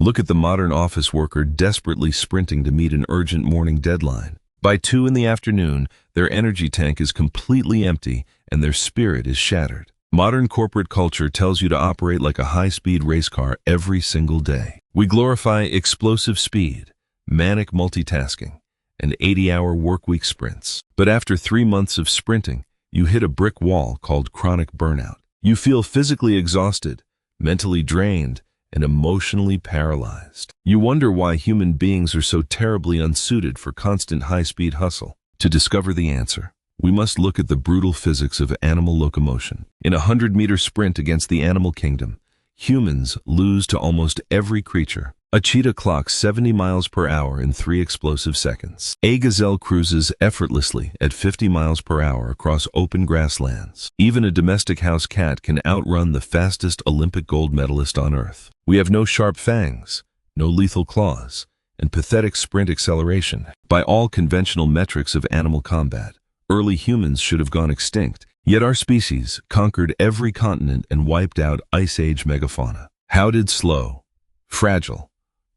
Look at the modern office worker desperately sprinting to meet an urgent morning deadline. By 2 in the afternoon, their energy tank is completely empty and their spirit is shattered. Modern corporate culture tells you to operate like a high-speed race car every single day. We glorify explosive speed, manic multitasking, and 80-hour workweek sprints. But after 3 months of sprinting, you hit a brick wall called chronic burnout. You feel physically exhausted, mentally drained, and emotionally paralyzed. You wonder why human beings are so terribly unsuited for constant high-speed hustle. To discover the answer, we must look at the brutal physics of animal locomotion. In a 100-meter sprint against the animal kingdom, humans lose to almost every creature. A cheetah clocks 70 miles per hour in 3 explosive seconds. A gazelle cruises effortlessly at 50 miles per hour across open grasslands. Even a domestic house cat can outrun the fastest Olympic gold medalist on Earth. We have no sharp fangs, no lethal claws, and pathetic sprint acceleration. By all conventional metrics of animal combat, early humans should have gone extinct, yet our species conquered every continent and wiped out Ice Age megafauna. How did slow, fragile,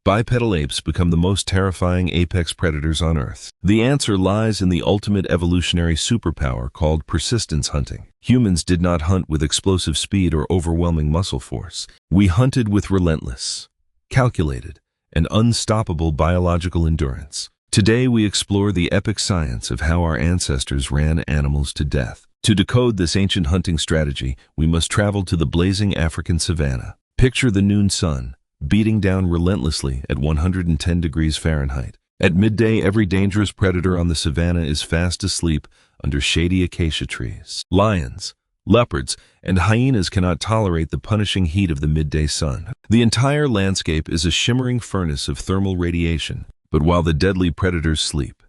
bipedal apes become the most terrifying apex predators on Earth? The answer lies in the ultimate evolutionary superpower called persistence hunting. Humans did not hunt with explosive speed or overwhelming muscle force. We hunted with relentless, calculated, and unstoppable biological endurance. Today we explore the epic science of how our ancestors ran animals to death. To decode this ancient hunting strategy, we must travel to the blazing African savanna. Picture the noon sun, beating down relentlessly at 110 degrees Fahrenheit. At midday, every dangerous predator on the savanna is fast asleep under shady acacia trees. Lions, leopards, and hyenas cannot tolerate the punishing heat of the midday sun. The entire landscape is a shimmering furnace of thermal radiation. But while the deadly predators sleep,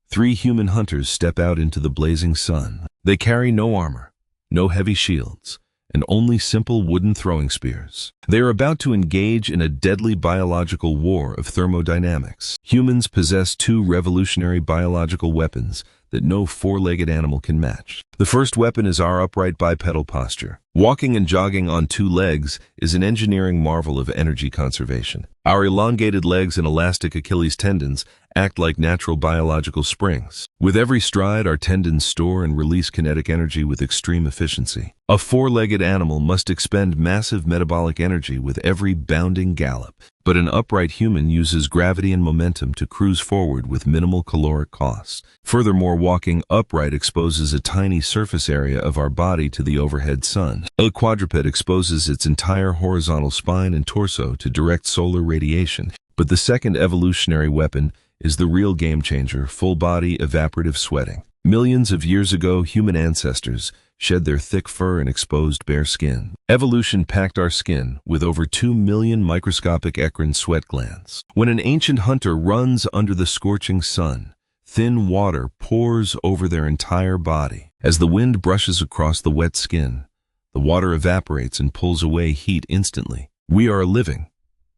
3 human hunters step out into the blazing sun. They carry no armor, no heavy shields, and only simple wooden throwing spears. They are about to engage in a deadly biological war of thermodynamics. Humans possess 2 revolutionary biological weapons that no 4-legged animal can match. The first weapon is our upright bipedal posture. Walking and jogging on 2 legs is an engineering marvel of energy conservation. Our elongated legs and elastic Achilles tendons act like natural biological springs. With every stride, our tendons store and release kinetic energy with extreme efficiency. A 4-legged animal must expend massive metabolic energy with every bounding gallop, but an upright human uses gravity and momentum to cruise forward with minimal caloric costs. Furthermore, walking upright exposes a tiny surface area of our body to the overhead sun. A quadruped exposes its entire horizontal spine and torso to direct solar radiation. But the second evolutionary weapon is the real game changer: full-body evaporative sweating. Millions of years ago, human ancestors shed their thick fur and exposed bare skin. Evolution packed our skin with over 2 million microscopic eccrine sweat glands. When an ancient hunter runs under the scorching sun, thin water pours over their entire body. As the wind brushes across the wet skin, the water evaporates and pulls away heat instantly. We are a living,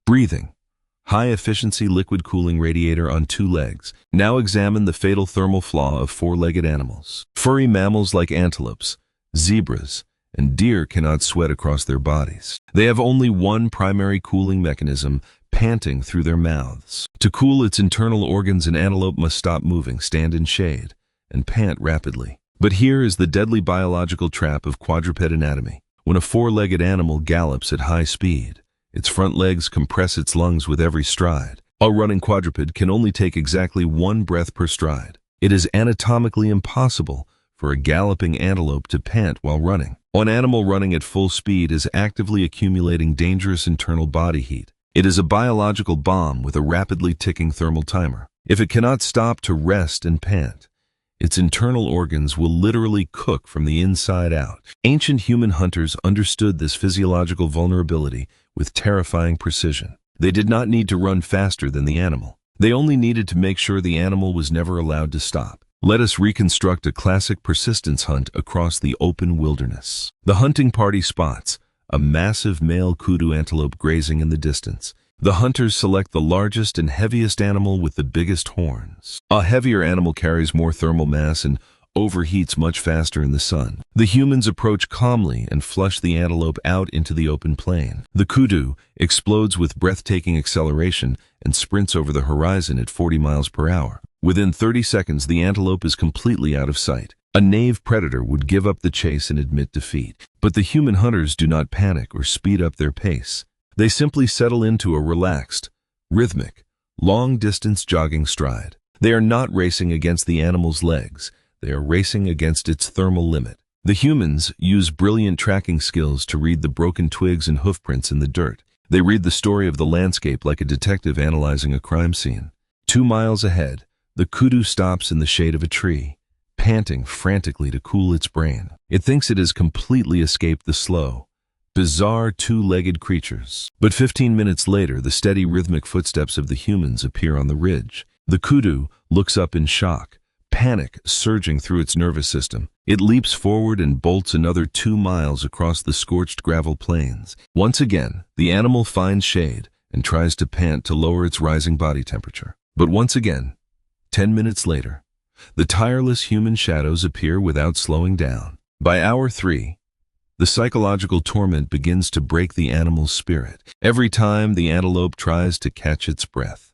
breathing, high-efficiency liquid cooling radiator on 2 legs. Now examine the fatal thermal flaw of 4-legged animals. Furry mammals like antelopes, zebras, and deer cannot sweat across their bodies. They have only one primary cooling mechanism: panting through their mouths. To cool its internal organs, an antelope must stop moving, stand in shade, and pant rapidly. But here is the deadly biological trap of quadruped anatomy. When a 4-legged animal gallops at high speed, its front legs compress its lungs with every stride. A running quadruped can only take exactly 1 breath per stride. It is anatomically impossible for a galloping antelope to pant while running. An animal running at full speed is actively accumulating dangerous internal body heat. It is a biological bomb with a rapidly ticking thermal timer. If it cannot stop to rest and pant, its internal organs will literally cook from the inside out. Ancient human hunters understood this physiological vulnerability with terrifying precision. They did not need to run faster than the animal. They only needed to make sure the animal was never allowed to stop. Let us reconstruct a classic persistence hunt across the open wilderness. The hunting party spots a massive male kudu antelope grazing in the distance. The hunters select the largest and heaviest animal with the biggest horns. A heavier animal carries more thermal mass and overheats much faster in the sun. The humans approach calmly and flush the antelope out into the open plain. The kudu explodes with breathtaking acceleration and sprints over the horizon at 40 miles per hour. Within 30 seconds, the antelope is completely out of sight. A native predator would give up the chase and admit defeat. But the human hunters do not panic or speed up their pace. They simply settle into a relaxed, rhythmic, long-distance jogging stride. They are not racing against the animal's legs. They are racing against its thermal limit. The humans use brilliant tracking skills to read the broken twigs and hoofprints in the dirt. They read the story of the landscape like a detective analyzing a crime scene. 2 miles ahead, the kudu stops in the shade of a tree, panting frantically to cool its brain. It thinks it has completely escaped the slow, bizarre two-legged creatures. But 15 minutes later, the steady rhythmic footsteps of the humans appear on the ridge. The kudu looks up in shock, panic surging through its nervous system. It leaps forward and bolts another 2 miles across the scorched gravel plains. Once again, the animal finds shade and tries to pant to lower its rising body temperature. But once again, 10 minutes later, the tireless human shadows appear without slowing down. By hour 3, the psychological torment begins to break the animal's spirit. Every time the antelope tries to catch its breath,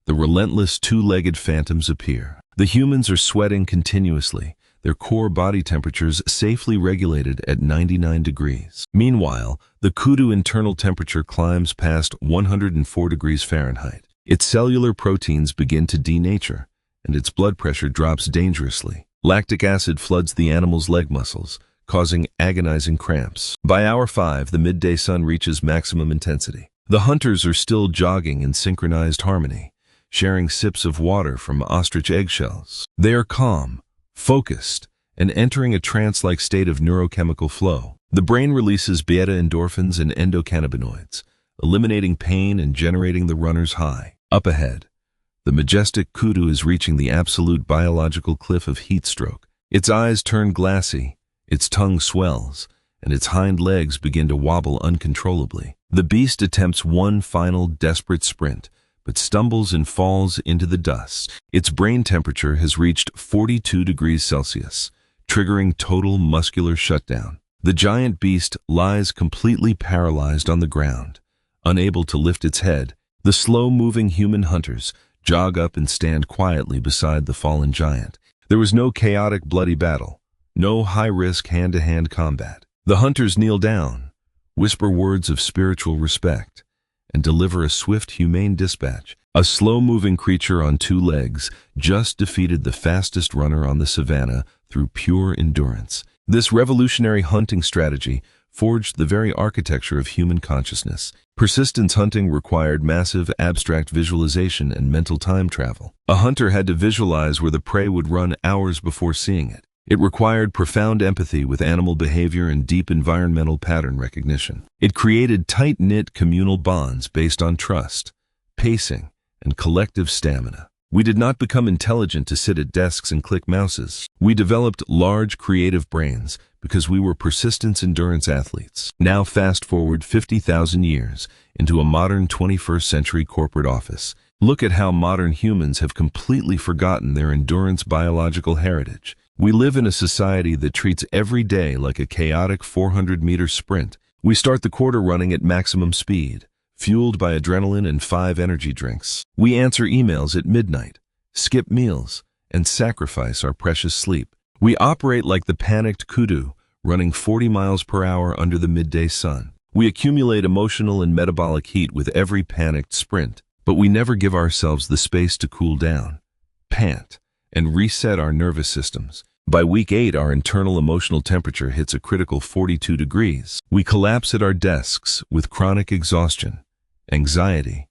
the relentless two-legged phantoms appear. The humans are sweating continuously, their core body temperatures safely regulated at 99 degrees. Meanwhile, the kudu internal temperature climbs past 104 degrees Fahrenheit. Its cellular proteins begin to denature, and its blood pressure drops dangerously. Lactic acid floods the animal's leg muscles, causing agonizing cramps. By hour 5, the midday sun reaches maximum intensity. The hunters are still jogging in synchronized harmony, sharing sips of water from ostrich eggshells. They are calm, focused, and entering a trance-like state of neurochemical flow. The brain releases beta-endorphins and endocannabinoids, eliminating pain and generating the runner's high. Up ahead, the majestic kudu is reaching the absolute biological cliff of heat stroke. Its eyes turn glassy, its tongue swells, and its hind legs begin to wobble uncontrollably. The beast attempts one final desperate sprint, but stumbles and falls into the dust. Its brain temperature has reached 42 degrees Celsius, triggering total muscular shutdown. The giant beast lies completely paralyzed on the ground, unable to lift its head. The slow-moving human hunters jog up and stand quietly beside the fallen giant. There was no chaotic, bloody battle, no high-risk hand-to-hand combat. The hunters kneel down, whisper words of spiritual respect, and deliver a swift, humane dispatch. A slow-moving creature on 2 legs just defeated the fastest runner on the savannah through pure endurance. This revolutionary hunting strategy forged the very architecture of human consciousness. Persistence hunting required massive abstract visualization and mental time travel. A hunter had to visualize where the prey would run hours before seeing it. It required profound empathy with animal behavior and deep environmental pattern recognition. It created tight-knit communal bonds based on trust, pacing, and collective stamina. We did not become intelligent to sit at desks and click mouses. We developed large creative brains because we were persistence endurance athletes. Now fast forward 50,000 years into a modern 21st century corporate office. Look at how modern humans have completely forgotten their endurance biological heritage. We live in a society that treats every day like a chaotic 400-meter sprint. We start the quarter running at maximum speed, fueled by adrenaline and 5 energy drinks. We answer emails at midnight, skip meals, and sacrifice our precious sleep. We operate like the panicked kudu, running 40 miles per hour under the midday sun. We accumulate emotional and metabolic heat with every panicked sprint, but we never give ourselves the space to cool down, pant, and reset our nervous systems. By week 8, our internal emotional temperature hits a critical 42 degrees. We collapse at our desks with chronic exhaustion, anxiety,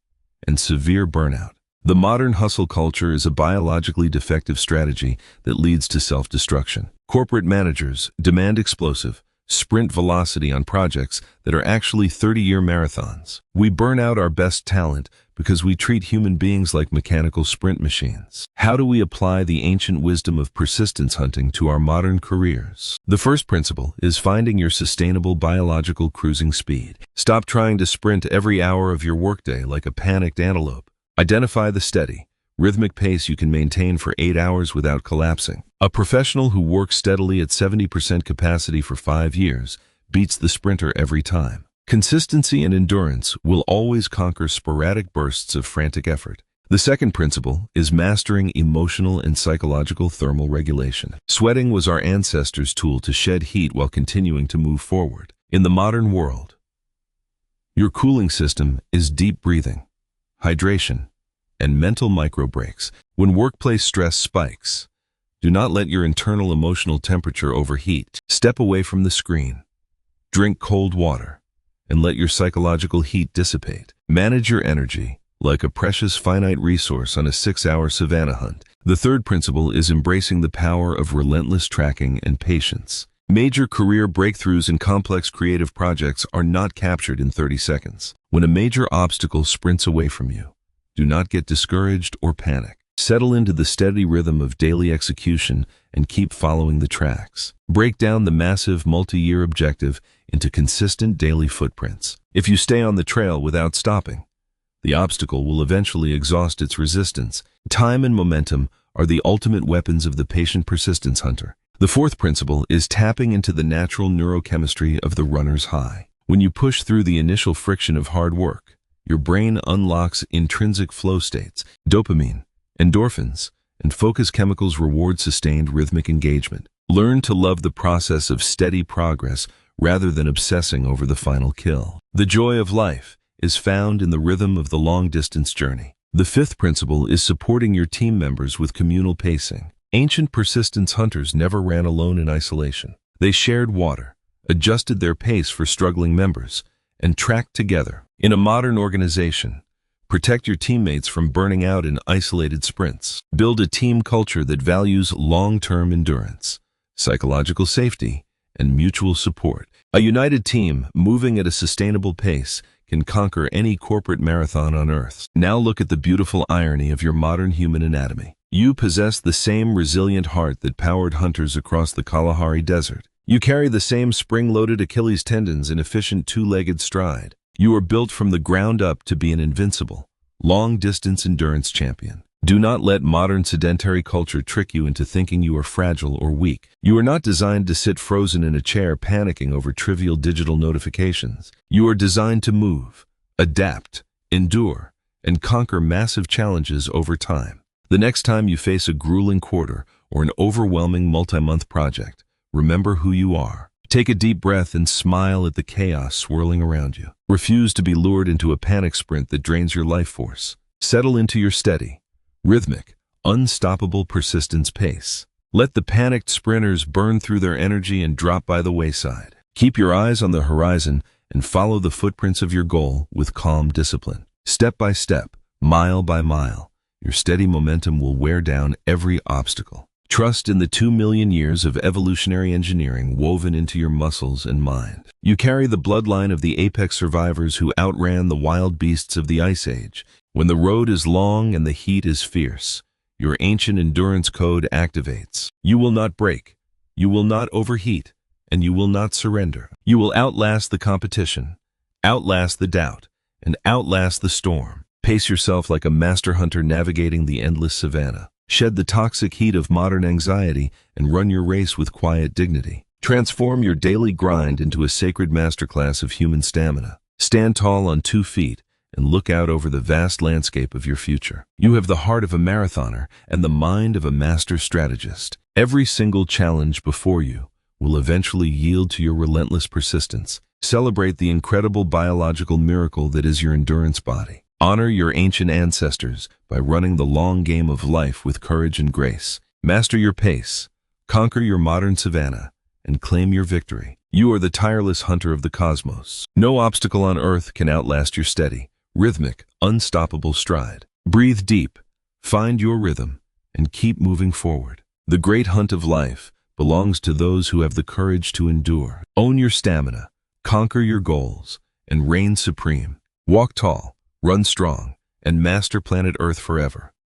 and severe burnout. The modern hustle culture is a biologically defective strategy that leads to self-destruction. Corporate managers demand explosive, sprint velocity on projects that are actually 30-year marathons. We burn out our best talent because we treat human beings like mechanical sprint machines. How do we apply the ancient wisdom of persistence hunting to our modern careers? The first principle is finding your sustainable biological cruising speed. Stop trying to sprint every hour of your workday like a panicked antelope. Identify the steady, rhythmic pace you can maintain for 8 hours without collapsing. A professional who works steadily at 70% capacity for 5 years beats the sprinter every time. Consistency and endurance will always conquer sporadic bursts of frantic effort. The second principle is mastering emotional and psychological thermal regulation. Sweating was our ancestors' tool to shed heat while continuing to move forward. In the modern world, your cooling system is deep breathing, hydration, and mental micro breaks. When workplace stress spikes, do not let your internal emotional temperature overheat. Step away from the screen, drink cold water, and let your psychological heat dissipate. Manage your energy like a precious finite resource on a 6-hour savannah hunt. The third principle is embracing the power of relentless tracking and patience. Major career breakthroughs in complex creative projects are not captured in 30 seconds. When a major obstacle sprints away from you, do not get discouraged or panic. Settle into the steady rhythm of daily execution and keep following the tracks. Break down the massive multi-year objective into consistent daily footprints. If you stay on the trail without stopping, the obstacle will eventually exhaust its resistance. Time and momentum are the ultimate weapons of the patient persistence hunter. The fourth principle is tapping into the natural neurochemistry of the runner's high. When you push through the initial friction of hard work, your brain unlocks intrinsic flow states. Dopamine, endorphins, and focus chemicals reward sustained rhythmic engagement. Learn to love the process of steady progress rather than obsessing over the final kill. The joy of life is found in the rhythm of the long-distance journey. The fifth principle is supporting your team members with communal pacing. Ancient persistence hunters never ran alone in isolation. They shared water, adjusted their pace for struggling members, and tracked together. In a modern organization, protect your teammates from burning out in isolated sprints. Build a team culture that values long-term endurance, psychological safety, and mutual support. A united team moving at a sustainable pace can conquer any corporate marathon on Earth. Now look at the beautiful irony of your modern human anatomy. You possess the same resilient heart that powered hunters across the Kalahari Desert. You carry the same spring-loaded Achilles tendons and efficient two-legged stride. You are built from the ground up to be an invincible, long-distance endurance champion. Do not let modern sedentary culture trick you into thinking you are fragile or weak. You are not designed to sit frozen in a chair panicking over trivial digital notifications. You are designed to move, adapt, endure, and conquer massive challenges over time. The next time you face a grueling quarter or an overwhelming multi-month project, remember who you are. Take a deep breath and smile at the chaos swirling around you. Refuse to be lured into a panic sprint that drains your life force. Settle into your steady, rhythmic, unstoppable persistence pace. Let the panicked sprinters burn through their energy and drop by the wayside. Keep your eyes on the horizon and follow the footprints of your goal with calm discipline. Step by step, mile by mile, your steady momentum will wear down every obstacle. Trust in the 2 million years of evolutionary engineering woven into your muscles and mind. You carry the bloodline of the apex survivors who outran the wild beasts of the Ice Age. When the road is long and the heat is fierce, your ancient endurance code activates. You will not break, you will not overheat, and you will not surrender. You will outlast the competition, outlast the doubt, and outlast the storm. Pace yourself like a master hunter navigating the endless savannah. Shed the toxic heat of modern anxiety and run your race with quiet dignity. Transform your daily grind into a sacred masterclass of human stamina. Stand tall on 2 feet and look out over the vast landscape of your future. You have the heart of a marathoner and the mind of a master strategist. Every single challenge before you will eventually yield to your relentless persistence. Celebrate the incredible biological miracle that is your endurance body. Honor your ancient ancestors by running the long game of life with courage and grace. Master your pace, conquer your modern savannah, and claim your victory. You are the tireless hunter of the cosmos. No obstacle on Earth can outlast your steady, rhythmic, unstoppable stride. Breathe deep, find your rhythm, and keep moving forward. The great hunt of life belongs to those who have the courage to endure. Own your stamina, conquer your goals, and reign supreme. Walk tall, run strong, and master planet Earth forever.